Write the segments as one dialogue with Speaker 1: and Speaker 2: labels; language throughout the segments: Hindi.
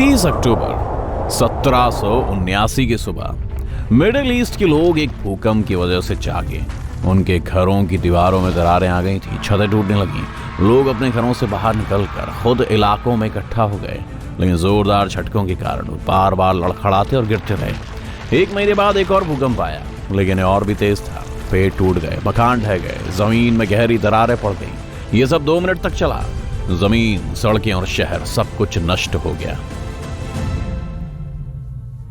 Speaker 1: 30 अक्टूबर 1779 की सुबह मिडिल ईस्ट के लोग एक भूकंप की वजह से जागे। उनके घरों की दीवारों में दरारें आ गई थी, छतें टूटने लगी। लोग अपने घरों से बाहर निकलकर खुद इलाकों में इकट्ठा हो गए, लेकिन जोरदार झटकों के कारण बार बार लड़खड़ाते और गिरते रहे। एक महीने बाद एक और भूकंप आया, लेकिन ये और भी तेज था। पेड़ टूट गए, मकान ढह गए, जमीन में गहरी दरारें पड़ गई। ये सब 2 मिनट तक चला। जमीन, सड़कें और शहर सब कुछ नष्ट हो गया।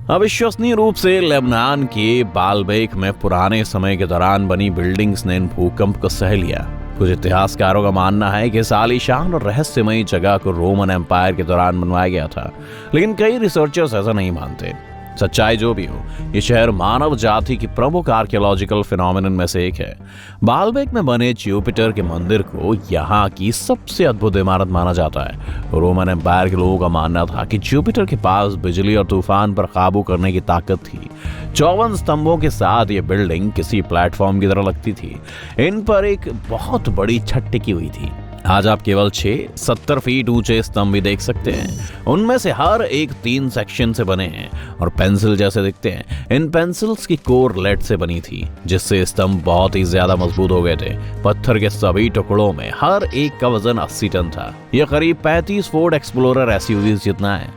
Speaker 1: अविश्वसनीय रूप से लेबनान के बालबेक में पुराने समय के दौरान बनी बिल्डिंग्स ने इन भूकंप को सह लिया। कुछ इतिहासकारों का मानना है कि इस आलीशान और रहस्यमयी जगह को रोमन एम्पायर के दौरान बनवाया गया था, लेकिन कई रिसर्चर्स ऐसा नहीं मानते। सच्चाई जो भी हो, ये शहर मानव जाति की प्रमुख आर्कियोलॉजिकल फिनोमिनन में से एक है। बालबेक में बने जुपिटर के मंदिर को यहाँ की सबसे अद्भुत इमारत माना जाता है। रोमन एम्पायर के लोगों का मानना था कि जुपिटर के पास बिजली और तूफान पर काबू करने की ताकत थी। 54 स्तंभों के साथ ये बिल्डिंग किसी प्लेटफॉर्म की तरह लगती थी। इन पर एक बहुत बड़ी छत टिकी हुई थी। आज आप केवल 6-70 फीट ऊंचे स्तंभ भी देख सकते हैं। उनमें से हर एक 3 सेक्शन से बने हैं और पेंसिल जैसे दिखते हैं। इन पेंसिल्स की कोर लेड से बनी थी, जिससे स्तंभ बहुत ही ज्यादा मजबूत हो गए थे। पत्थर के सभी टुकड़ों में हर एक का वजन 80 टन था। यह करीब 35 फोर्ड एक्सप्लोरर एसयूवीज जितना है।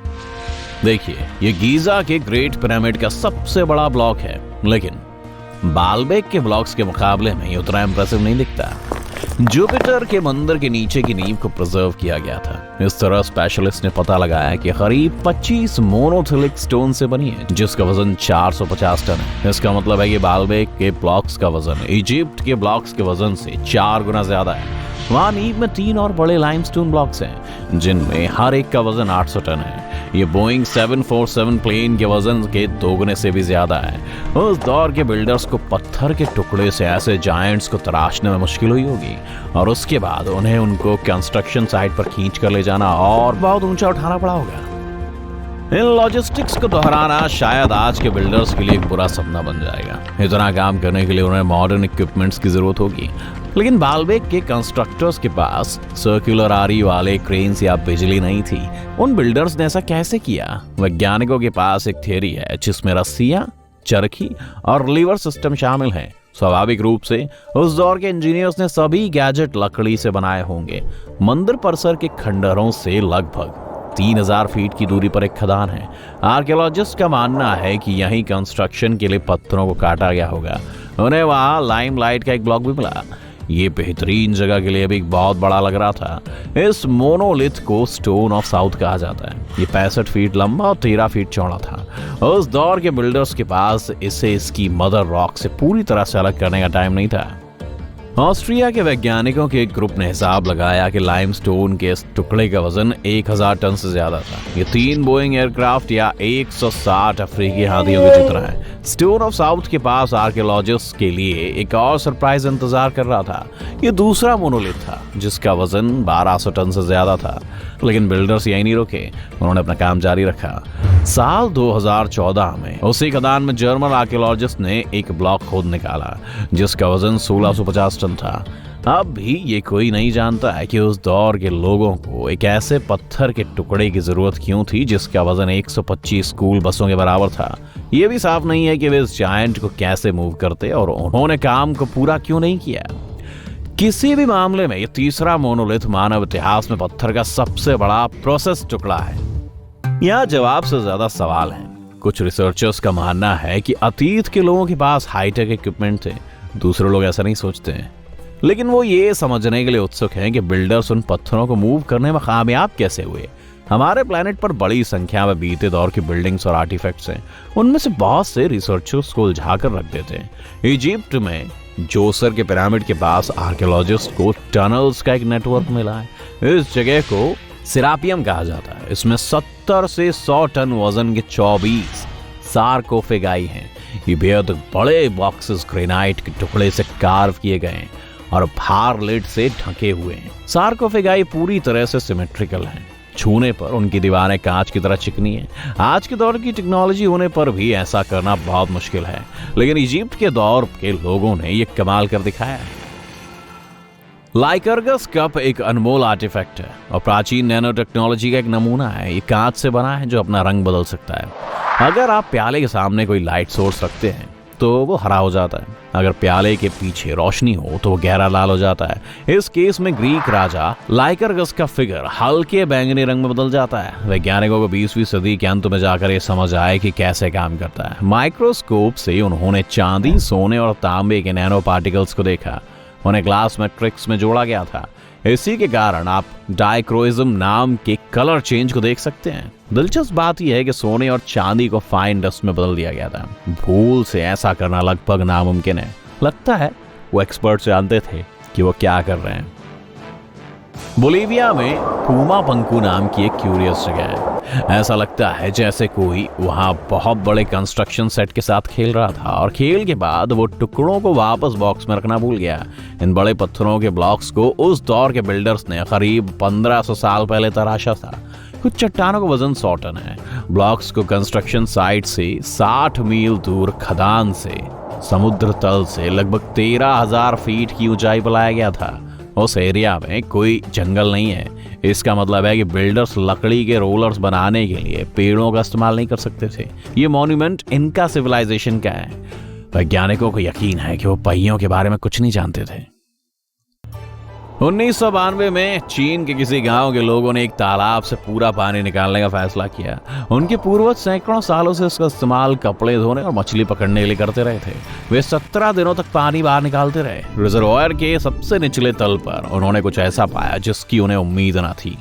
Speaker 1: देखिए, ये गीजा के ग्रेट पिरामिड का सबसे बड़ा ब्लॉक है, लेकिन बालबेक के ब्लॉक्स के मुकाबले में ये उतना इंप्रेसिव नहीं दिखता। जुपिटर के मंदिर के नीचे की नींव को प्रिजर्व किया गया था। इस तरह स्पेशलिस्ट ने पता लगाया कि करीब 25 मोनोथिलिक स्टोन से बनी है, जिसका वजन 450 टन है। इसका मतलब है कि बालबेक के ब्लॉक्स का वजन इजिप्ट के ब्लॉक्स के वजन से 4 गुना ज्यादा है। वहां नींव में 3 और बड़े लाइमस्टोन ब्लॉक्स हैं, जिनमें हर एक का वजन 800 टन है। ये बोइंग 747 प्लेन के वजन के 2 गुने से भी ज्यादा है। उस दौर के बिल्डर्स को पत्थर के टुकड़े से ऐसे जायंट्स को तराशने में मुश्किल हुई होगी, और उसके बाद उन्हें उनको कंस्ट्रक्शन साइट पर खींच कर ले जाना और बहुत ऊंचा उठाना पड़ा होगा। इन लॉजिस्टिक्स को दोहराना शायद आज के बिल्डर्स के लिए एक बुरा सपना बन जाएगा। इतना काम करने के लिए उन्हें मॉडर्न इक्विपमेंट्स की जरूरत होगी, लेकिन बालबेक के कंस्ट्रक्टर्स के पास सर्कुलर आरी वाले क्रेन्स या बिजली नहीं थी। उन बिल्डर्स ने ऐसा कैसे किया? वैज्ञानिकों के पास एक थियरी है जिसमें रस्सियां, चरखी और लीवर सिस्टम शामिल हैं। स्वाभाविक रूप से उस दौर के इंजीनियर्स ने सभी गैजेट लकड़ी से बनाए होंगे। मंदिर परिसर के खंडहरों से लगभग 3000 फीट की दूरी पर एक खदान है। आर्कियोलॉजिस्ट का मानना है कि यही कंस्ट्रक्शन के लिए पत्थरों को काटा गया होगा। उन्हें वहां लाइमलाइट का एक ब्लॉक भी मिला। ये बेहतरीन जगह के लिए भी बहुत बड़ा लग रहा था। इस मोनोलिथ को स्टोन ऑफ साउथ कहा जाता है। ये 65 फीट लंबा और 13 फीट चौड़ा था। उस दौर के बिल्डर्स के पास इसे इसकी मदर रॉक से पूरी तरह से अलग करने का टाइम नहीं था। ऑस्ट्रिया के वैज्ञानिकों के एक ग्रुप ने हिसाब लगाया कि लाइमस्टोन के इस टुकड़े का वजन 1000 टन से ज्यादा था। ये 3 बोइंग एयरक्राफ्ट या 160 अफ्रीकी हाथियों के चित्र है। स्टोन ऑफ साउथ के पास आर्कियोलॉजिस्ट के लिए एक और सरप्राइज इंतजार कर रहा था। ये दूसरा मोनोलिथ था, जिसका वजन 1200 टन से ज्यादा था। लेकिन बिल्डर्स यही नहीं रुके, उन्होंने अपना काम जारी रखा। साल 2014 में उसी खदान में जर्मन आर्कियोलॉजिस्ट ने एक ब्लॉक खोद निकाला, जिसका वजन 1650 टन था। अब भी ये कोई नहीं जानता है कि उस दौर के लोगों को एक ऐसे पत्थर के टुकड़े की जरूरत क्यों थी जिसका वजन 125 स्कूल बसों के बराबर था। ये भी साफ नहीं है कि वे इस जायंट को कैसे मूव करते और उन्होंने काम को पूरा क्यों नहीं किया। किसी भी मामले में ये तीसरा मोनोलिथ मानव इतिहास में पत्थर का सबसे बड़ा प्रोसेस टुकड़ा है। यहाँ जवाब से ज्यादा सवाल हैं। कुछ रिसर्चर्स का मानना है कि अतीत के लोगों के पास हाईटेक इक्विपमेंट थे। दूसरे लोग ऐसा नहीं सोचते हैं, लेकिन वो ये समझने के लिए उत्सुक हैं कि बिल्डर्स उन पत्थरों को मूव करने में कामयाब कैसे हुए। हमारे प्लेनेट पर बड़ी संख्या में बीते दौर की बिल्डिंग्स और आर्टिफैक्ट्स हैं। उनमें से बहुत से रिसर्चर्स को उलझा कर रख देते हैं। इजिप्ट में जोसर के पिरामिड के पास आर्कियोलॉजिस्ट को टनल्स का एक नेटवर्क मिला है। इस जगह को सिरापियम कहा जाता है। इसमें 70 से 100 टन वजन के 24 सार्कोफेगाई हैं। ये बेहद बड़े बॉक्सेस ग्रेनाइट के टुकड़े से कार्व किए गए हैं और भार लिड से ढके हुए हैं। सार्कोफेगाई पूरी तरह से सिमेट्रिकल हैं। छूने पर उनकी दीवारें कांच की तरह चिकनी हैं। आज के दौर की टेक्नोलॉजी होने पर भी ऐसा करना बहुत मुश्किल है, लेकिन इजिप्ट के दौर के लोगों ने ये कमाल कर दिखाया है। लाइकर्गस कप एक अनमोल आर्टिफैक्ट है और प्राचीन नैनो टेक्नोलॉजी का एक नमूना है। ये कांच से बना है जो अपना रंग बदल सकता है। अगर आप प्याले के सामने कोई लाइट सोर्स रखते हैं तो वो हरा हो जाता है। अगर प्याले के पीछे रोशनी हो तो वो गहरा लाल हो जाता है। इस केस में ग्रीक राजा लाइकर्गस का फिगर हल्के बैंगनी रंग में बदल जाता है। वैज्ञानिकों को 20वीं सदी के अंत में जाकर ये समझ आए कि कैसे काम करता है। माइक्रोस्कोप से उन्होंने चांदी, सोने और तांबे के नैनो पार्टिकल्स को देखा। उन्हें ग्लास मैट्रिक्स में जोड़ा गया था। इसी के कारण आप डाइक्रोइज्म नाम के कलर चेंज को देख सकते हैं। दिलचस्प बात यह है कि सोने और चांदी को फाइन डस्ट में बदल दिया गया था। भूल से ऐसा करना लगभग नामुमकिन है। लगता है वो एक्सपर्ट जानते थे कि वो क्या कर रहे हैं। बोलीविया में पूमा पंकू नाम की एक क्यूरियस जगह है। ऐसा लगता है जैसे कोई वहां बहुत बड़े कंस्ट्रक्शन सेट के साथ खेल रहा था और खेल के बाद वो टुकड़ों को वापस बॉक्स में रखना भूल गया। इन बड़े पत्थरों के ब्लॉक्स को उस दौर के बिल्डर्स ने करीब 1500 साल पहले तराशा था। कुछ चट्टानों का वजन 100 टन है। ब्लॉक्स को कंस्ट्रक्शन साइट से 60 मील दूर खदान से समुद्र तल से लगभग 13,000 फीट की ऊंचाई पर लाया गया था। उस एरिया में कोई जंगल नहीं है। इसका मतलब है कि बिल्डर्स लकड़ी के रोलर्स बनाने के लिए पेड़ों का इस्तेमाल नहीं कर सकते थे। ये मॉन्यूमेंट इनका सिविलाइजेशन का है। वैज्ञानिकों को यकीन है कि वो पहियों के बारे में कुछ नहीं जानते थे। 1992 में चीन के किसी गांव के लोगों ने एक तालाब से पूरा पानी निकालने का फैसला किया। उनके पूर्वज सैकड़ों सालों से इसका इस्तेमाल कपड़े धोने और मछली पकड़ने के लिए करते रहे थे। वे 17 दिनों तक पानी बाहर निकालते रहे। रिजर्वायर के सबसे निचले तल पर उन्होंने कुछ ऐसा पाया जिसकी उन्हें उम्मीद न थी।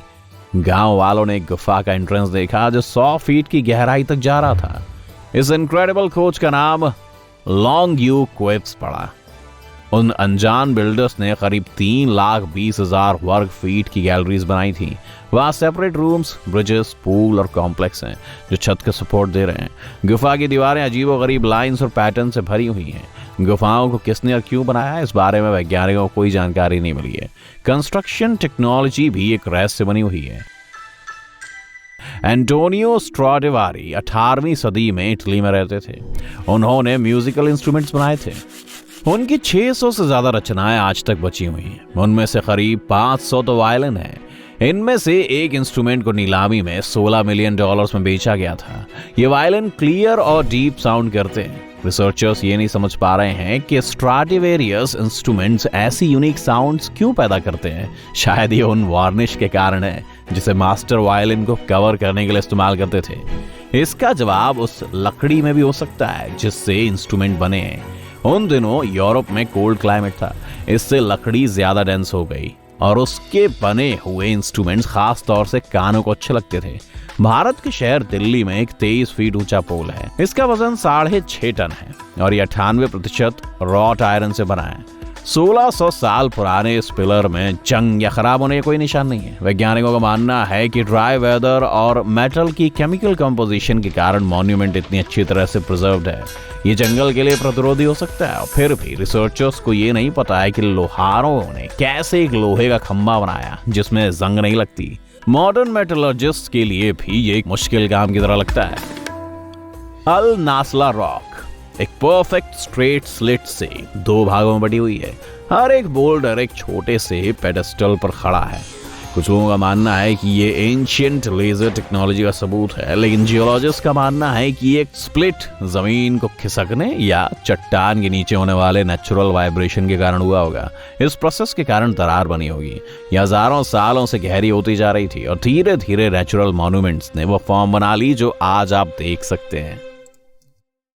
Speaker 1: गांव वालों ने एक गुफा का एंट्रेंस देखा जो 100 फीट की गहराई तक जा रहा था। इस इनक्रेडिबल खोज का नाम लॉन्गयू केव्स पड़ा। उन अनजान बिल्डर्स ने करीब 3,20,000 वर्ग फीट की गैलरीज बनाई थी। वहाँ सेपरेट रूम्स, ब्रिजेस, पूल और कॉम्प्लेक्स हैं जो छत का सपोर्ट दे रहे हैं। गुफा की दीवारें अजीबोगरीब लाइंस और पैटर्न से भरी हुई हैं। गुफाओं को किसने और क्यों बनाया इस बारे में वैज्ञानिकों को कोई जानकारी नहीं मिली है। कंस्ट्रक्शन टेक्नोलॉजी भी एक रहस्य बनी हुई है। एंटोनियो स्ट्राडिवारी 18वीं सदी में इटली में रहते थे। उन्होंने म्यूजिकल इंस्ट्रूमेंट्स बनाए थे। उनकी 600 से ज्यादा रचनाएं आज तक बची हुई हैं। उनमें से करीब 500 तो वायलिन है। इनमें से एक इंस्ट्रूमेंट को नीलामी में $16 मिलियन में बेचा गया था। ये वायलिन क्लियर और डीप साउंड करते हैं। रिसर्चर्स ये नहीं समझ पा रहे हैं कि स्ट्राडिवेरियस इंस्ट्रूमेंट्स ऐसी यूनिक साउंड्स क्यों पैदा करते हैं। शायद ये उन वार्निश के कारण है जिसे मास्टर वायलिन को कवर करने के लिए इस्तेमाल करते थे। इसका जवाब उस लकड़ी में भी हो सकता है जिससे इंस्ट्रूमेंट बने हैं। उन दिनों यूरोप में कोल्ड क्लाइमेट था, इससे लकड़ी ज्यादा डेंस हो गई और उसके बने हुए इंस्ट्रूमेंट्स खास तौर से कानों को अच्छे लगते थे। भारत के शहर दिल्ली में एक 23 फीट ऊंचा पोल है। इसका वजन 6.5 टन है और ये 98% रॉट आयरन से बना है। 1600 साल पुराने इस पिलर में जंग या खराब होने का कोई निशान नहीं है। वैज्ञानिकों का मानना है कि ड्राई वेदर और मेटल की केमिकल कंपोजिशन के कारण मॉन्यूमेंट इतनी अच्छी तरह से प्रिजर्व्ड है। ये जंगल के लिए प्रतिरोधी हो सकता है। फिर भी रिसर्चर्स को ये नहीं पता है कि लोहारों ने कैसे एक लोहे का खंभा बनाया जिसमें जंग नहीं लगती। मॉडर्न मेटलर्जिस्ट के लिए भी ये एक मुश्किल काम की तरह लगता है। अल नास्ला रॉक एक परफेक्ट स्ट्रेट स्लिट से 2 भागों में बटी हुई है। हर एक बोल्डर एक छोटे से पेडेस्टल पर खड़ा है। कुछ लोगों का मानना है कि ये एंशिएंट लेजर टेक्नोलॉजी का सबूत है, लेकिन जियोलॉजिस्ट का मानना है कि ये एक स्प्लिट जमीन को खिसकने या चट्टान के नीचे होने वाले नेचुरल वाइब्रेशन के कारण हुआ होगा। इस प्रोसेस के कारण दरार बनी होगी। ये हजारों सालों से गहरी होती जा रही थी और धीरे धीरे नेचुरल मॉन्यूमेंट्स ने वो फॉर्म बना ली जो आज आप देख सकते हैं।